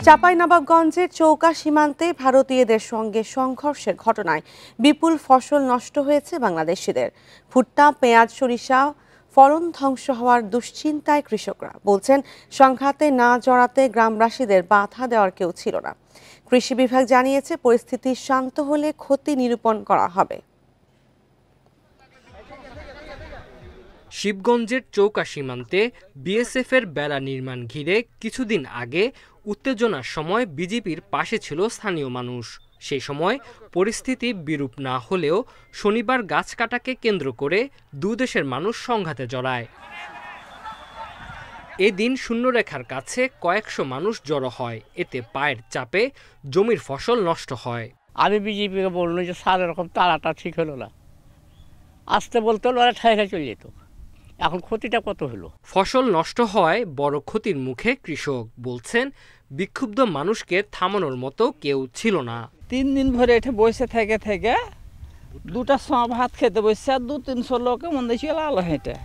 চাঁপাইনবাবগঞ্জের চৌকা সীমান্তে ভারতীয়দের সঙ্গে সংঘর্ষের ঘটনায় বিপুল ফসল নষ্ট হয়েছে বাংলাদেশিদের। ভুট্টা, পেঁয়াজ, সরিষা ফলন ধ্বংস হওয়ার দুশ্চিন্তায় কৃষকরা বলছেন, সংঘাতে না জড়াতে গ্রামবাসীদের বাধা দেওয়ার কেউ ছিল না। কৃষি বিভাগ জানিয়েছে, পরিস্থিতি শান্ত হলে ক্ষতি নিরূপণ করা হবে। শিবগঞ্জের চৌকা সীমান্তে বিএসএফের বেড়া নির্মাণ ঘিরে কিছুদিন আগে উত্তেজনার সময় বিজিবির পাশে ছিল স্থানীয় মানুষ। সেই সময় পরিস্থিতি বিরূপ না হলেও শনিবার গাছ কাটাকে কেন্দ্র করে দুদেশের মানুষ সংঘাতে জড়ায়। এদিন শূন্যরেখার কাছে কয়েকশো মানুষ জড়ো হয়। এতে পায়ের চাপে জমির ফসল নষ্ট হয়। আমি বিজেপিকে বললাম যে স্যার, এরকম তারাটা ঠিক হলো না, আসতে বলতে হলো, ওরা ঠেকে চলে যেত। এখন ক্ষতিটা কত হলো? ফসল নষ্ট হওয়ায় বড় ক্ষতির মুখে কৃষক বলছেন, বিক্ষুব্ধ মানুষকে থামানোর মতো কেউ ছিল না। 3 দিন ভরে এঠে বসে থেকে থেকে দুটার সময় ভাত খেতে বসছে, আর 200-300 লোকে মনে চলে আলো হেঁটে।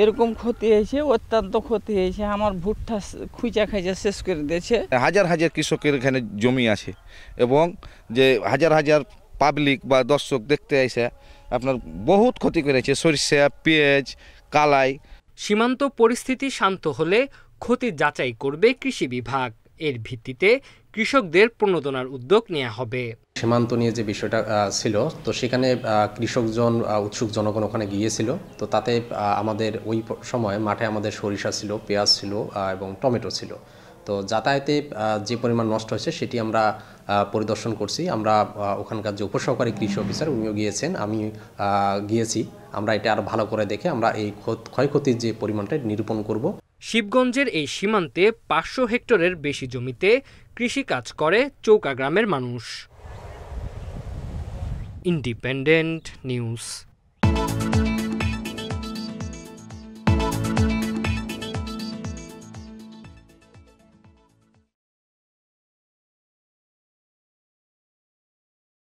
এরকম ক্ষতি হয়েছে, অত্যন্ত ক্ষতি হয়েছে। আমার ভুট্টা খুঁজা খাইজা শেষ করে দিয়েছে। হাজার হাজার কৃষকের এখানে জমি আছে এবং যে হাজার হাজার পাবলিক বা দর্শক দেখতে আইসে আপনার বহুত ক্ষতি করেছে, সরিষা, পেঁয়াজ, কালাই। সীমান্ত পরিস্থিতি শান্ত হলে ক্ষতি যাচাই করবে কৃষি বিভাগ। এর ভিত্তিতে কৃষকদের প্রণোদনার উদ্যোগ নেওয়া হবে। সীমান্ত নিয়ে যে বিষয়টা ছিল, তো সেখানে কৃষকজন, উৎসুক জনগণ ওখানে গিয়েছিল। তো তাতে আমাদের ওই সময় মাঠে আমাদের সরিষা ছিল, পেঁয়াজ ছিল এবং টমেটো ছিল। তো যাতায়াতে যে পরিমাণ নষ্ট হয়েছে সেটি আমরা পরিদর্শন করছি। আমরা ওখানকার যে উপসহকারী কৃষি অফিসার, উনিও গিয়েছেন, আমি গিয়েছি। আমরা এটা আরও ভালো করে দেখে আমরা এই ক্ষয়ক্ষতির যে পরিমাণটা নিরূপণ করব। শিবগঞ্জের এই সীমান্তে 500 হেক্টরের বেশি জমিতে কৃষিকাজ করে চৌকা গ্রামের মানুষ। Independent news.